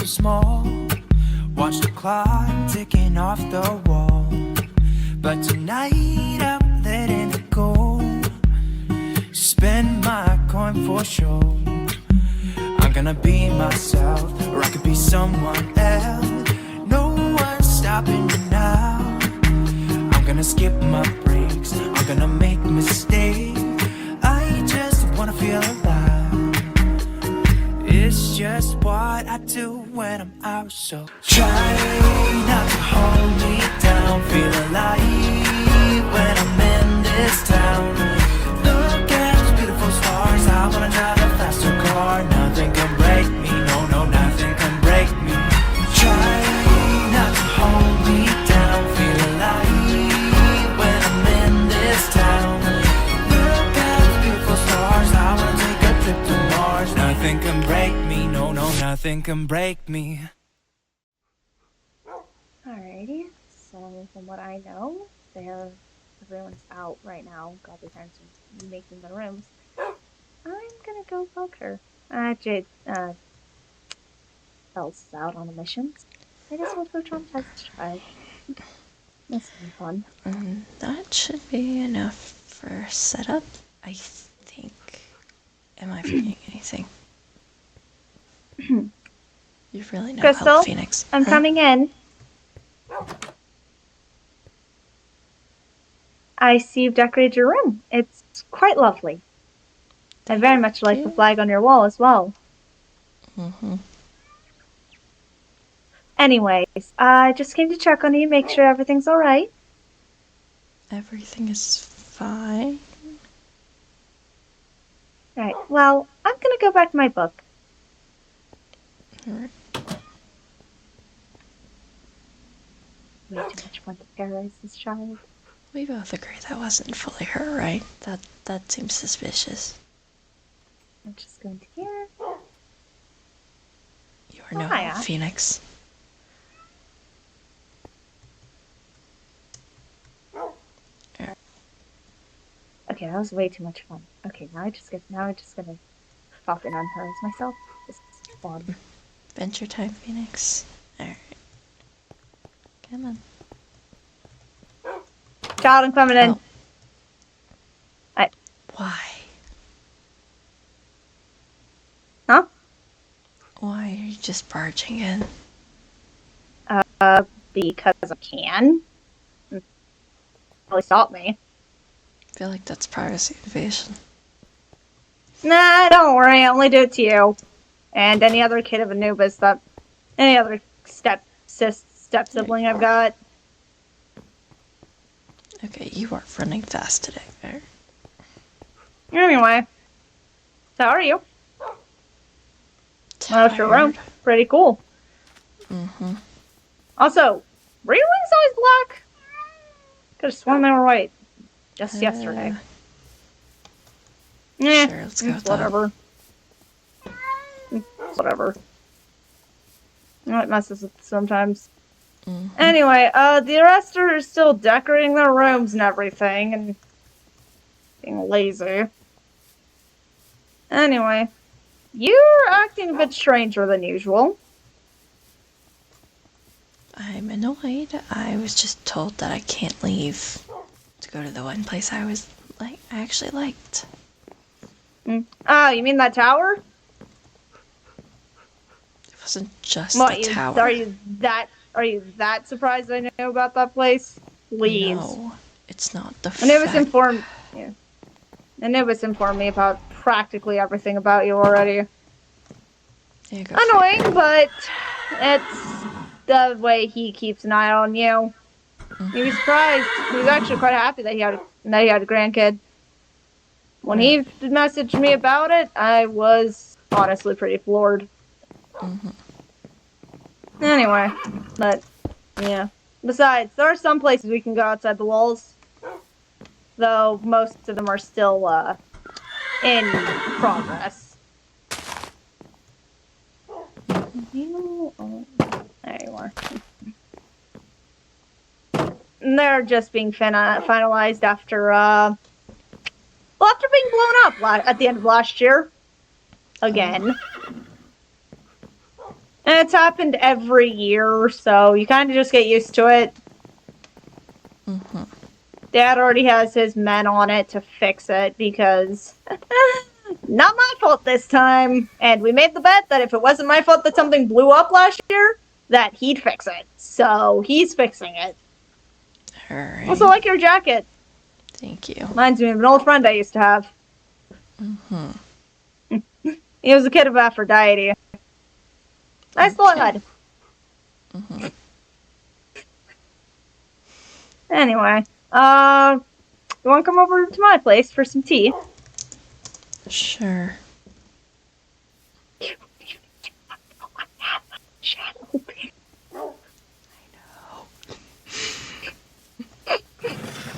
so small. Watch the clock ticking off the wall. But tonight I'm letting it go. Spend my coin for sure. I'm gonna be myself, or I could be someone else. No one's stopping me now. I'm gonna skip my breaks, I'm gonna make mistakes. I just wanna feel alive. It's just what I do when I'm out. So try not to hold me down. Feel alive when I'm in this town. Look at those beautiful stars. I wanna drive a faster car. Nothing can break me, no, no, nothing can break me. Try not to hold me down. Feel alive when I'm in this town. Look at those beautiful stars. I wanna take a trip to Mars. Nothing can break me, no, no, nothing can break me. Alrighty, so from what I know, everyone's out right now. Godly parents are making the rooms. I'm gonna go poke her. Jade, Belle's out on a mission. I guess we'll go traumatize this child. This will be fun. That should be enough for setup, I think. Am I forgetting anything? You really know Crystal, how Phoenix. I'm coming in. I see you've decorated your room. It's quite lovely. I very much like the flag on your wall as well. Anyways, I just came to check on you, make sure everything's alright. Everything is fine. Right, well, I'm gonna go back to my book. Alright. Way too much fun to terrorize this child. We both agree that wasn't fully her, right? That seems suspicious. I'm just going to here. You are no help, Hiya. Phoenix. Okay, that was way too much fun. Okay, now I'm just gonna pop in on her as myself. This is fun. Adventure time, Phoenix. Alright. Come on. Child, I'm coming in. Oh. Why? Huh? Why are you just barging in? Because I can. Really stop me. I feel like that's privacy invasion. Nah, don't worry. I only do it to you. And any other kid of Anubis that... Any other step sibling I've got. Okay, you are running fast today, right? Anyway. So how are you? How's your room? Tired. Pretty cool. Mm-hmm. Also, were your wings always black? Could've sworn they were white. Just yesterday. Sure, let's go with that. Whatever. Whatever. You know, it messes with sometimes. Mm-hmm. Anyway, the rest are still decorating their rooms and everything, and being lazy. Anyway, you're acting a bit stranger than usual. I'm annoyed. I was just told that I can't leave to go to the one place I actually liked. Oh, you mean that tower? It wasn't just What, the tower. Are you that surprised I know about that place? Please. No, it's not the Anubis fact. Anubis informed me about practically everything about you already. Yeah, go Annoying, figure. but it's the way he keeps an eye on you. He was surprised. He was actually quite happy that he had a grandkid. When he messaged me about it, I was honestly pretty floored. Anyway, but yeah. Besides, there are some places we can go outside the walls, though most of them are still in progress. There you are. They're just being finalized after being blown up at the end of last year. Again. And it's happened every year, so you kind of just get used to it. Mm-hmm. Dad already has his men on it to fix it because not my fault this time. And we made the bet that if it wasn't my fault that something blew up last year, that he'd fix it. So he's fixing it. Alright. Also, like your jacket. Thank you. Reminds me of an old friend I used to have. Mm-hmm. He was a kid of Aphrodite. Nice blood. Mm-hmm. Anyway, you want to come over to my place for some tea? Sure.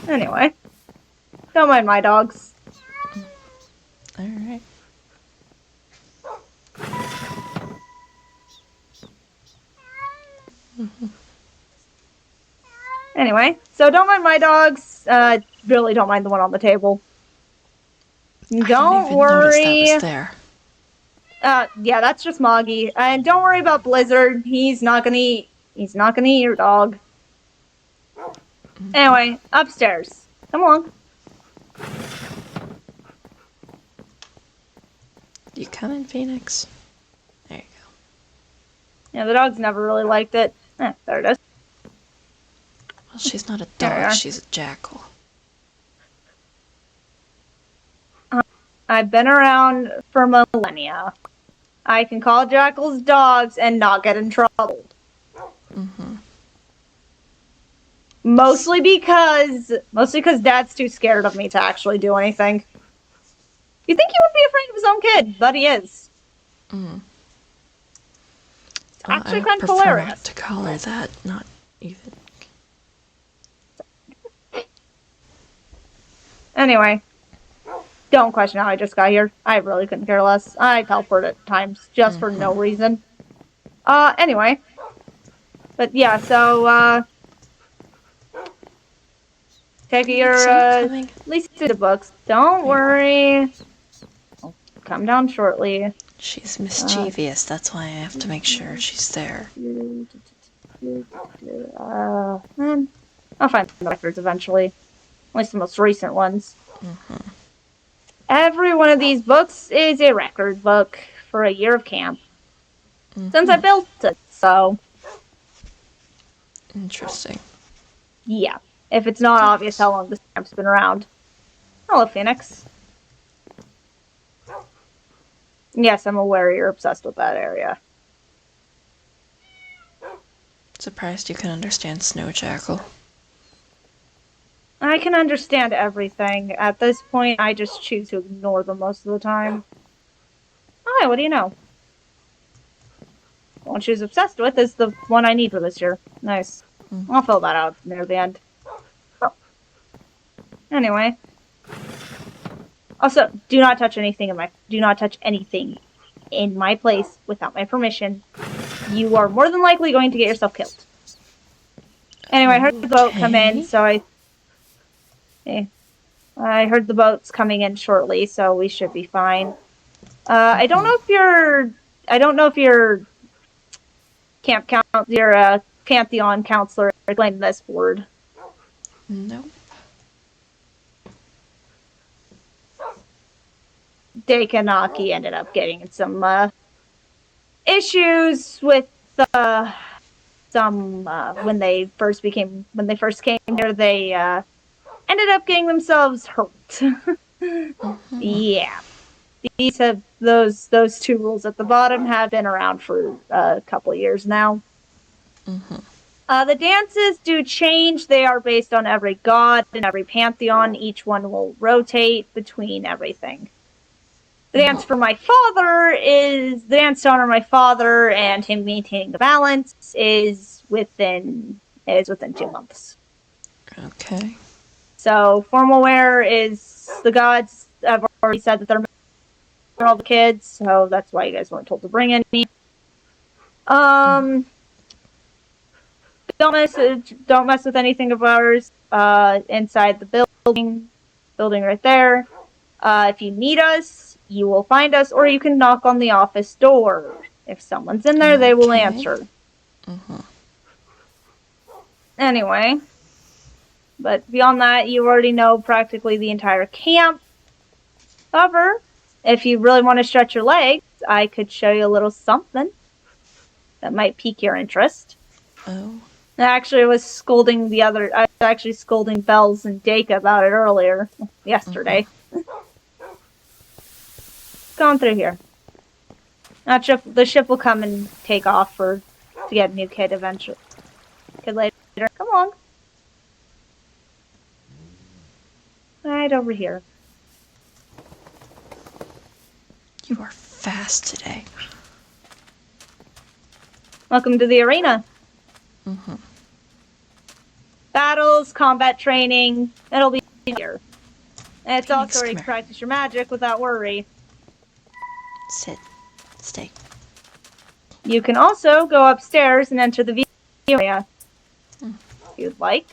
Anyway, don't mind my dogs. Alright. Anyway, so don't mind my dogs. Really don't mind the one on the table. Don't worry. That was there. Yeah, that's just Moggy. And don't worry about Blizzard. He's not gonna eat your dog. Anyway, upstairs. Come along. You coming, Phoenix? There you go. Yeah, the dog's never really liked it. There it is. Well, she's not a There we are. dog, she's a jackal. I've been around for millennia. I can call jackals dogs and not get in trouble. Mm-hmm. Mostly because Dad's too scared of me to actually do anything. You think he would be afraid of his own kid, but he is. Mm. It's actually I kind of prefer hilarious. not to call her that, not even. Anyway, don't question how I just got here. I really couldn't care less. I teleport at times just for no reason. Anyway. But yeah, so, take your, Lisa to the books. Don't worry. I'll come down shortly. She's mischievous, that's why I have to make sure she's there. I'll find the records eventually. At least the most recent ones. Mm-hmm. Every one of these books is a record book for a year of camp. Since I built it, so... Interesting. Yeah. If it's not obvious how long this camp's been around. Hello, Phoenix. Yes, I'm aware you're obsessed with that area. Surprised you can understand Snow Jackal. I can understand everything. At this point, I just choose to ignore them most of the time. Hi, what do you know? The one she's obsessed with is the one I need for this year. Nice. I'll fill that out near the end. Oh. Anyway. Also, do not touch anything in my place without my permission. You are more than likely going to get yourself killed. Anyway, I heard the boat come in, so I heard the boat's coming in shortly, so we should be fine. I don't know if your Pantheon counselor explained this board. No. Dake and Aki ended up getting in some issues with when they first came here. They ended up getting themselves hurt. Yeah, those two rules at the bottom have been around for a couple of years now. The dances do change. They are based on every god and every pantheon. Each one will rotate between everything. The dance for my father is the dance to honor my father and him maintaining the balance is within 2 months. Okay. So formal wear is the gods have already said that they're for all the kids, so that's why you guys weren't told to bring any. Don't mess with anything of ours inside the building right there. If you need us, you will find us, or you can knock on the office door. If someone's in there, they will Okay. answer. Mm-hmm. Anyway, but beyond that, you already know practically the entire camp. However, if you really want to stretch your legs, I could show you a little something that might pique your interest. Oh. I was scolding Bells and Dake about it earlier, yesterday. Going through here. The ship will come and take off to get a new kid eventually. Kid later. Come on. Right over here. You are fast today. Welcome to the arena. Mm-hmm. Battles, combat training, it'll be here. And it's Phoenix, also where you come can practice your magic without worry. Sit. Stay. You can also go upstairs and enter the view area if you'd like.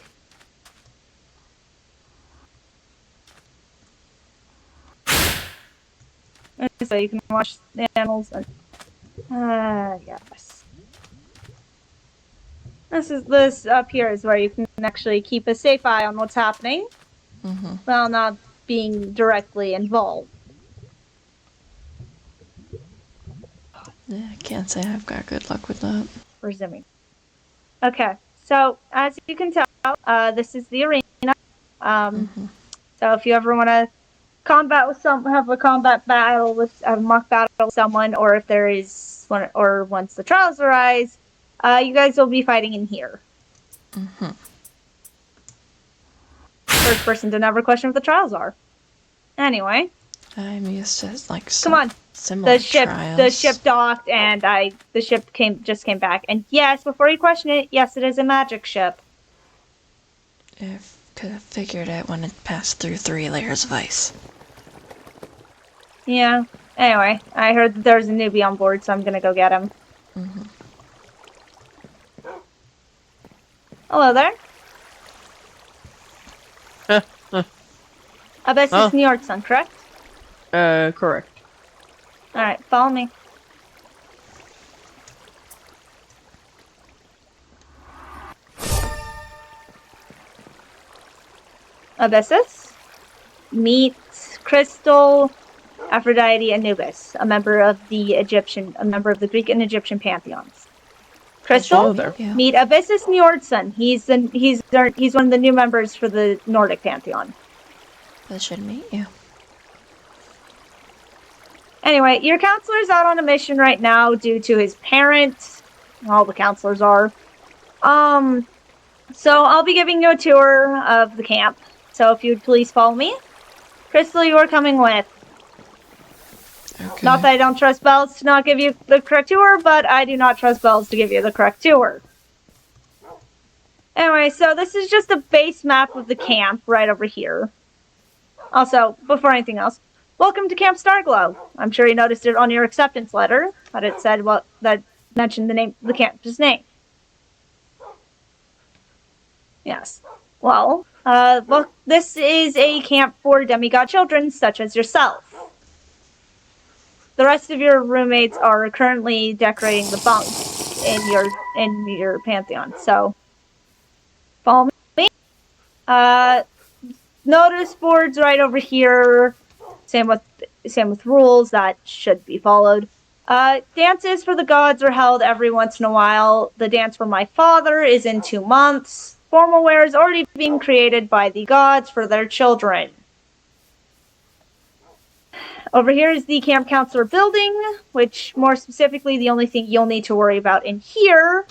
And so you can watch the animals and yes. This up here is where you can actually keep a safe eye on what's happening while not being directly involved. Yeah, I can't say I've got good luck with that. Resuming. Okay, so as you can tell, this is the arena. So if you ever want to have a combat battle with a mock battle with someone, or if there is one, or once the trials arise, you guys will be fighting in here. First person to never question what the trials are. Anyway. I'm used to like come on. Similar The ship docked and the ship just came back. And yes, before you question it, yes, it is a magic ship. I could have figured it when it passed through 3 layers of ice. Yeah. Anyway, I heard that there's a newbie on board, so I'm gonna go get him. Hello there. Abyssus New York son, correct? Correct. Alright, follow me. Abyssus, meet Crystal, Aphrodite, Anubis, a member of the Greek and Egyptian pantheons. Crystal, meet Abyssus Njordsson. He's one of the new members for the Nordic pantheon. That should meet you. Anyway, your counselor's out on a mission right now due to his parents. All the counselors are. So I'll be giving you a tour of the camp. So if you'd please follow me. Crystal, you are coming with. Okay. Not that I don't trust Bells to not give you the correct tour, but I do not trust Bells to give you the correct tour. Anyway, so this is just a base map of the camp right over here. Also, before anything else, welcome to Camp Starglow. I'm sure you noticed it on your acceptance letter, that it said that mentioned the camp's name. Yes. Well, this is a camp for demigod children such as yourself. The rest of your roommates are currently decorating the bunks in your pantheon. So, follow me. Notice boards right over here. Same with rules that should be followed. Dances for the gods are held every once in a while. The dance for my father is in 2 months. Formal wear is already being created by the gods for their children. Over here is the camp counselor building, which more specifically, the only thing you'll need to worry about in here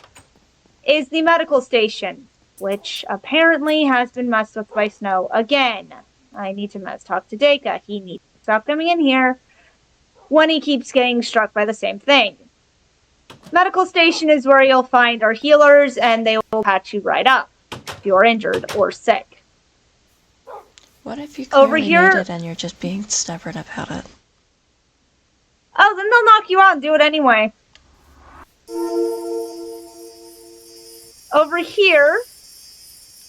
is the medical station, which apparently has been messed with by snow again. I need to talk to Deka. He needs to stop coming in here when he keeps getting struck by the same thing. Medical station is where you'll find our healers, and they will patch you right up if you're injured or sick. What if you over clearly here need it and you're just being stubborn about it? Oh, then they'll knock you out and do it anyway. Over here,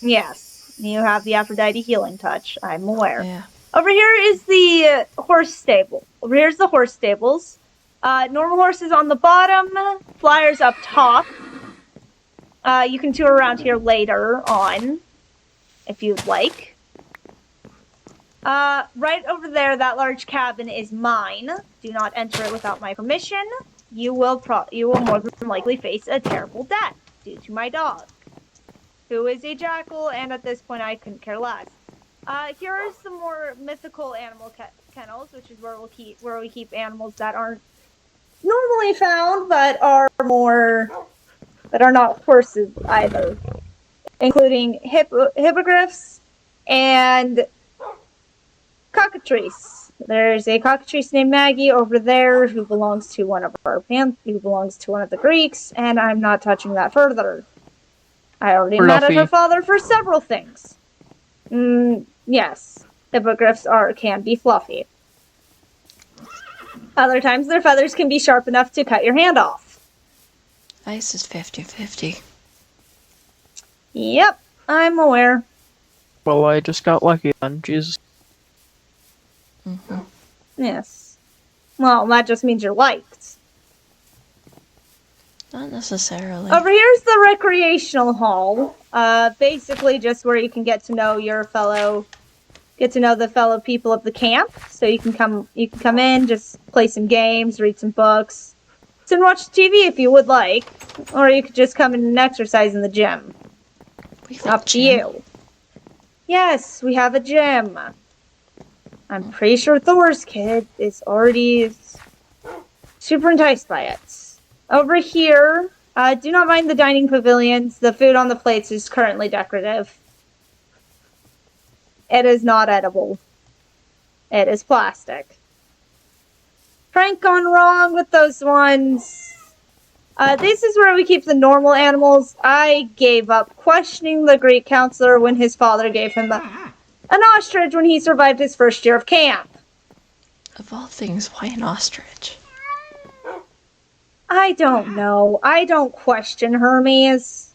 yes, you have the Aphrodite healing touch. I'm aware. Yeah. Over here is the horse stable. Over here's the horse stables. Normal horses on the bottom, flyers up top. You can tour around here later on, if you'd like. Right over there, that large cabin is mine. Do not enter it without my permission. You will more than likely face a terrible death due to my dog, who is a jackal, and at this point I couldn't care less. Here are some more mythical animal kennels, which is where we keep animals that aren't normally found, but are not horses either, including hippogriffs and cockatrices. There's a cockatrice named Maggie over there who belongs to one of the Greeks, and I'm not touching that further. I already mad at her father for several things. Yes, hippogriffs can be fluffy. Other times their feathers can be sharp enough to cut your hand off. Ice is 50-50. Yep, I'm aware. Well, I just got lucky then, Jesus. Mm-hmm. Yes. Well, that just means you're liked. Not necessarily. Over here's the recreational hall. Basically just where you can get to know the fellow people of the camp. So you can come in, just play some games, read some books, and watch TV if you would like. Or you could just come in and exercise in the gym. Up to you. Yes, we have a gym. I'm pretty sure Thor's kid is already super enticed by it. Over here, do not mind the dining pavilions. The food on the plates is currently decorative. It is not edible. It is plastic. Prank gone wrong with those ones. This is where we keep the normal animals. I gave up questioning the Greek counselor when his father gave him an ostrich when he survived his first year of camp. Of all things, why an ostrich? I don't know. I don't question Hermes.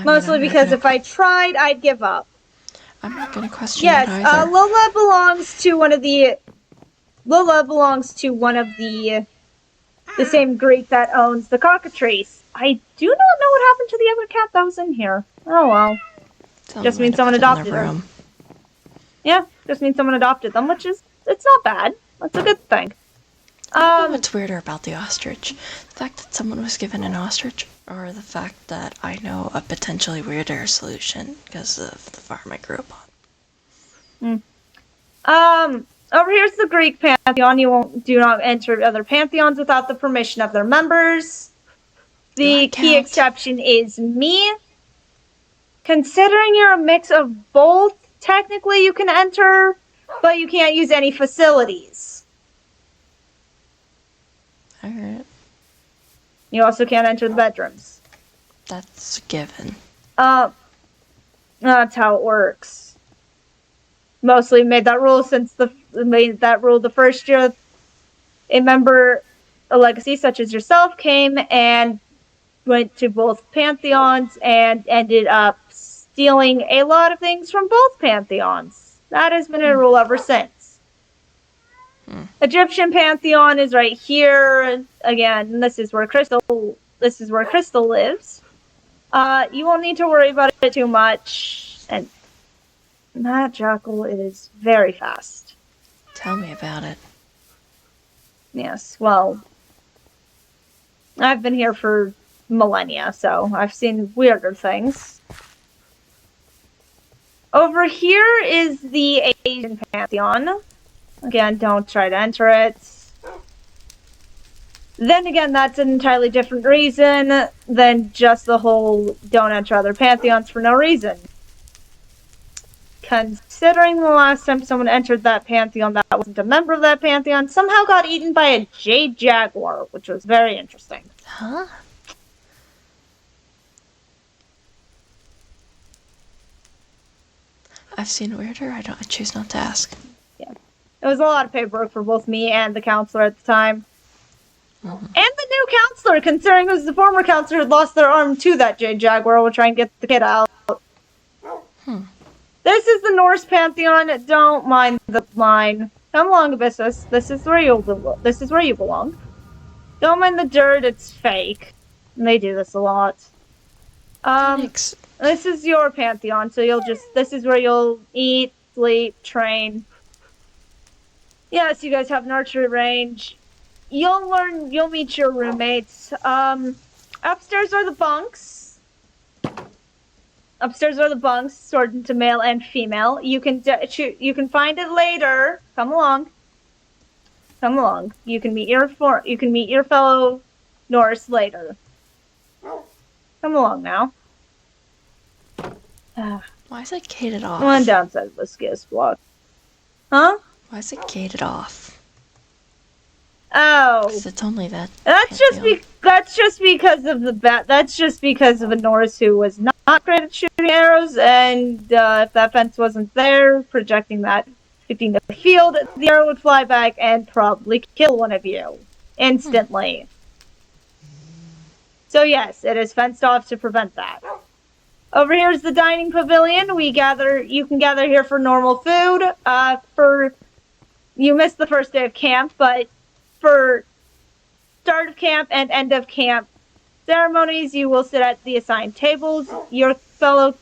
Mostly because if I tried, I'd give up. I'm not going to question it either. Yes, Lola belongs to one of the same Greek that owns the cockatrice. I do not know what happened to the other cat that was in here. Oh well. Just means someone adopted them. Yeah, just means someone adopted them, which is, it's not bad. That's a good thing. I don't know what's weirder about the ostrich. The fact that someone was given an ostrich, or the fact that I know a potentially weirder solution because of the farm I grew up on. Over here's the Greek Pantheon. Do not enter other pantheons without the permission of their members. The key exception is me. Considering you're a mix of both, technically you can enter, but you can't use any facilities. Alright. You also can't enter the bedrooms. That's a given. That's how it works. Mostly made that rule the first year a member, a legacy such as yourself, came and went to both pantheons and ended up stealing a lot of things from both pantheons. That has been a rule ever since. Egyptian pantheon is right here. Again, this is where Crystal lives. You won't need to worry about it too much. And that jackal is very fast. Tell me about it. Yes, well, I've been here for millennia, so I've seen weirder things. Over here is the Asian Pantheon. Again, don't try to enter it. Then again, that's an entirely different reason than just the whole don't enter other pantheons for no reason. Considering the last time someone entered that pantheon that wasn't a member of that pantheon somehow got eaten by a jade jaguar, which was very interesting. Huh? I've seen weirder. I choose not to ask. Yeah. It was a lot of paperwork for both me and the counselor at the time. And the new counselor, considering it was the former counselor who lost their arm to that jade jaguar, will try and get the kid out. This is the Norse Pantheon. Don't mind the line. Come along, Abyssus. This is where you belong. Don't mind the dirt, it's fake. And they do this a lot. This is your Pantheon, so this is where you'll eat, sleep, train. Yes, you guys have an archery range. You'll meet your roommates. Upstairs are the bunks. Sorted into male and female. You can find it later. Come along. You can meet your fellow Norse later. Come along now. Why is it gated off? One downside of this gift block. Huh? Why is it gated off? Oh. Because it's only that. That's just because of a Norse who was not great at shooting arrows, and if that fence wasn't there, projecting that 15 to the field, the arrow would fly back and probably kill one of you instantly. So yes, it is fenced off to prevent that. Over here is the dining pavilion. You can gather here for normal food. You missed the first day of camp, but for start of camp and end of camp ceremonies, you will sit at the assigned tables. Your fellow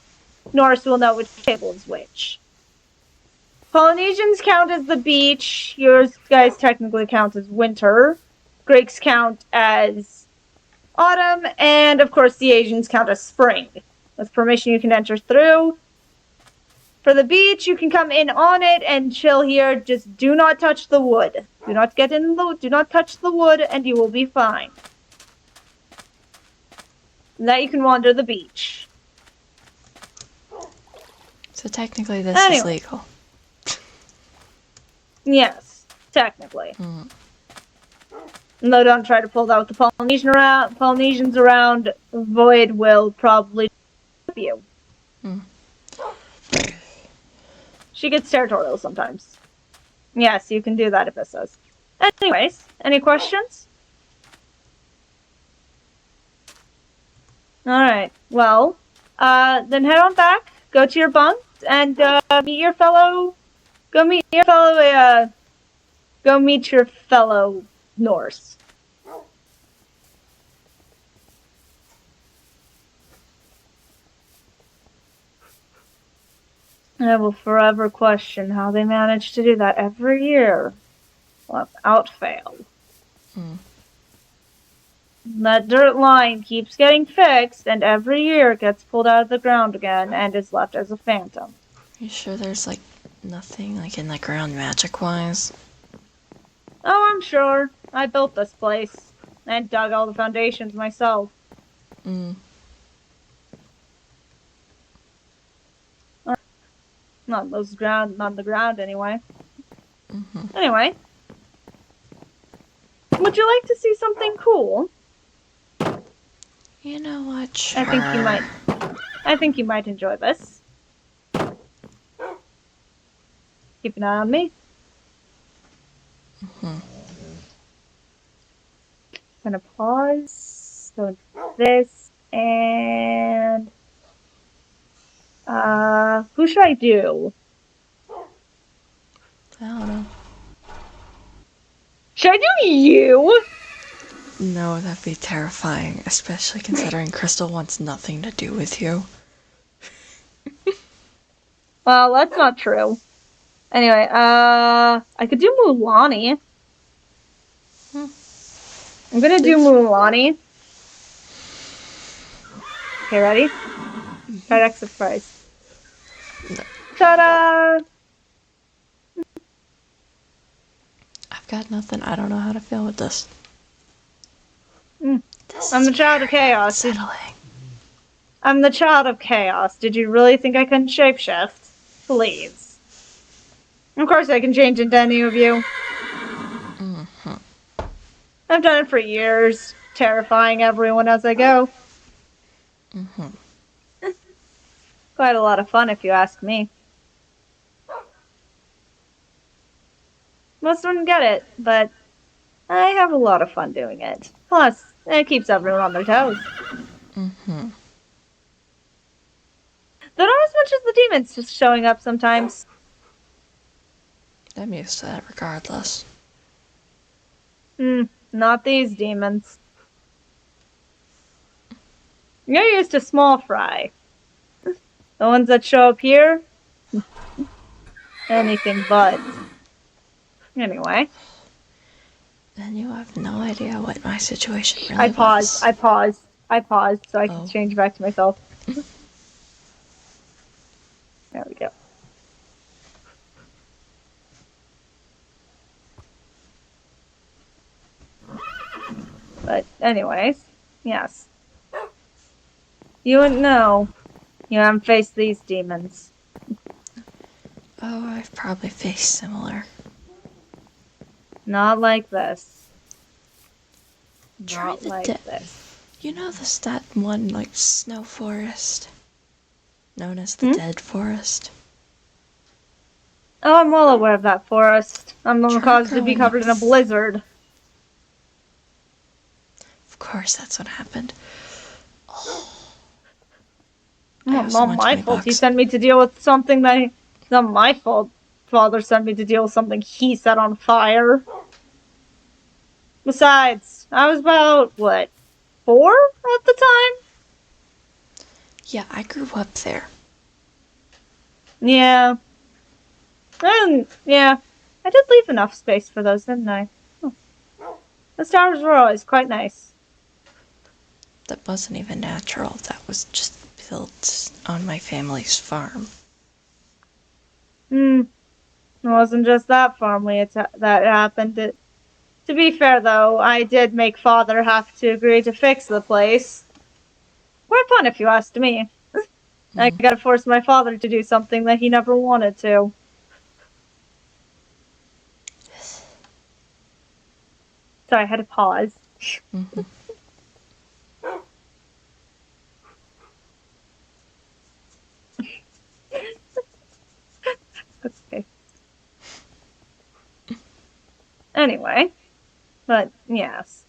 Norse will know which table is which. Polynesians count as the beach. Yours guys technically count as winter. Greeks count as autumn. And, of course, the Asians count as spring. With permission, you can enter through. For the beach, you can come in on it and chill here. Just do not touch the wood. Do not touch the wood, and you will be fine. Now you can wander the beach. So technically this is legal. Yes, technically. No, don't try to pull that with the Polynesians around. Void will probably whip you. She gets territorial sometimes. Yes, you can do that, Abyssus. Anyways, any questions? Alright, well, then head on back, go to your bunks, and meet your fellow Norse. I will forever question how they manage to do that every year without fail. That dirt line keeps getting fixed, and every year it gets pulled out of the ground again and is left as a phantom. You sure there's nothing in the ground magic-wise? Oh, I'm sure. I built this place and dug all the foundations myself. Not on the ground anyway. Anyway. Would you like to see something cool? You know what? Sure. I think you might enjoy this. Keep an eye on me. Gonna pause. So this and who should I do? I don't know. Should I do you? No, that'd be terrifying, especially considering Crystal wants nothing to do with you. Well, that's not true. Anyway, I could do Mulani. I'm gonna do Mulani. Okay, ready? Try to exit price. No. Ta-da! I've got nothing. I don't know how to feel with this. I'm the child of chaos. Settling. I'm the child of chaos. Did you really think I couldn't shapeshift? Please. Of course I can change into any of you. I've done it for years, terrifying everyone as I go. Quite a lot of fun if you ask me. Most wouldn't get it, but I have a lot of fun doing it. Plus, it keeps everyone on their toes. Mm-hmm. Though not as much as the demons just showing up sometimes. I'm used to that regardless. Not these demons. You're used to small fry. The ones that show up here? Anything but. Anyway. And you have no idea what my situation really I paused so I can Oh. change back to myself. There we go. But anyways, yes. You wouldn't know. You haven't faced these demons. Oh, I've probably faced similar. Not like this. Try Not the like this. You know that one, like, snow forest? Known as the Dead Forest? Oh, I'm well aware of that forest. I'm Try caused to be growing covered in a up. blizzard. Of course, that's what happened. Well, owe not someone my 20 fault. He bucks. sent me to deal with something that... It's not my fault. Father sent me to deal with something he set on fire. Besides, I was about, what, 4 at the time? Yeah, I grew up there. Yeah. And, yeah. I did leave enough space for those, didn't I? Oh. The stars were always quite nice. That wasn't even natural. That was just built on my family's farm. It wasn't just that farm that happened. To be fair, though, I did make Father have to agree to fix the place. Quite fun, if you asked me. I gotta force my father to do something that he never wanted to. Sorry, I had to pause. Okay. Anyway, but yes.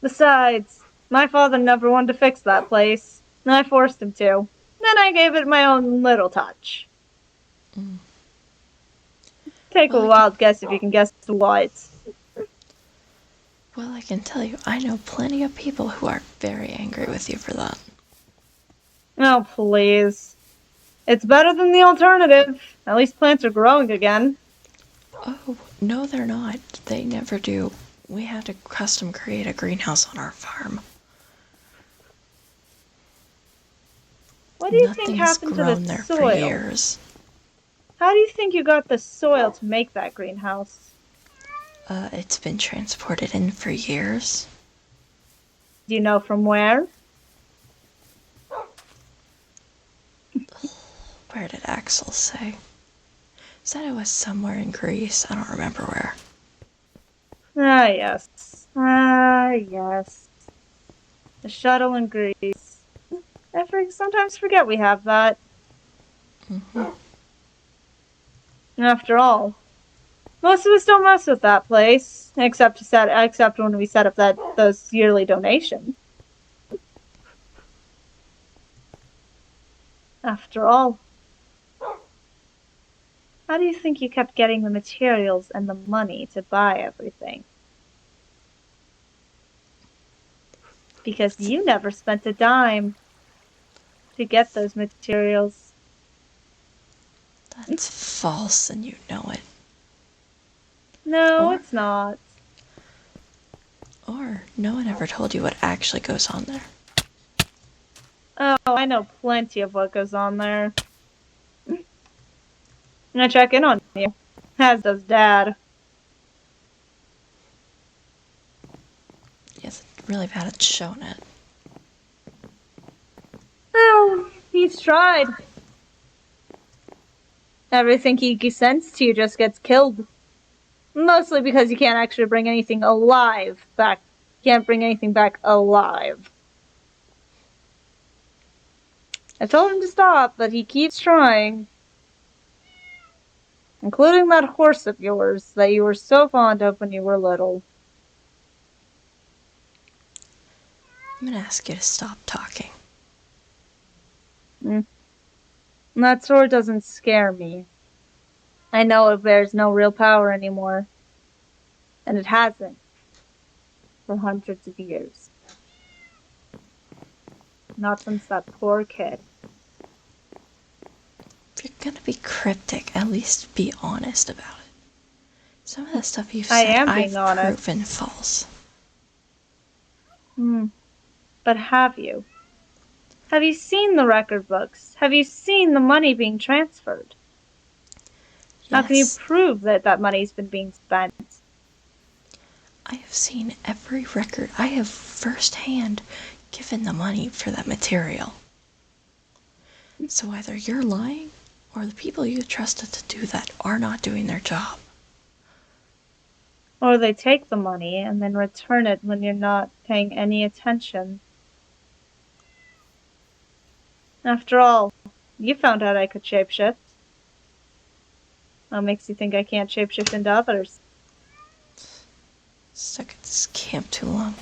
Besides, my father never wanted to fix that place, and I forced him to. Then I gave it my own little touch. Take a wild guess if you can guess what. Well, I can tell you, I know plenty of people who are very angry with you for that. Oh, please. It's better than the alternative. At least plants are growing again. Oh, no, they're not. They never do. We had to custom create a greenhouse on our farm. What do you think Nothing's happened to grown the there soil? for years. How do you think you got the soil to make that greenhouse? It's been transported in for years. Do you know from where? Where did Axel say? Said it was somewhere in Greece. I don't remember where. Ah, yes. Ah, yes. The shuttle in Greece. I sometimes forget we have that. After all, most of us don't mess with that place, except when we set up those yearly donations. After all, how do you think you kept getting the materials and the money to buy everything? Because you never spent a dime to get those materials. That's false, and you know it. No, Or- it's not. Or no one ever told you what actually goes on there. Oh, I know plenty of what goes on there. I check in on you, as does Dad. Yes, really bad at showing it. Oh, he's tried. Everything he sends to you just gets killed. Mostly because you can't actually bring anything alive back. Can't bring anything back alive. I told him to stop, but he keeps trying. Including that horse of yours that you were so fond of when you were little. I'm gonna ask you to stop talking. That sword doesn't scare me. I know it bears no real power anymore. And it hasn't. For hundreds of years. Not since that poor kid. If you're gonna be cryptic, at least be honest about it. Some of the stuff you've I said, am being I've honest. proven false. But have you? Have you seen the record books? Have you seen the money being transferred? How can you Yes, prove that that money's been being spent? I have seen every record. I have firsthand given the money for that material. So either you're lying, or the people you trusted to do that are not doing their job. Or they take the money and then return it when you're not paying any attention. After all, you found out I could shapeshift. What makes you think I can't shapeshift into others? Stuck at this camp too long.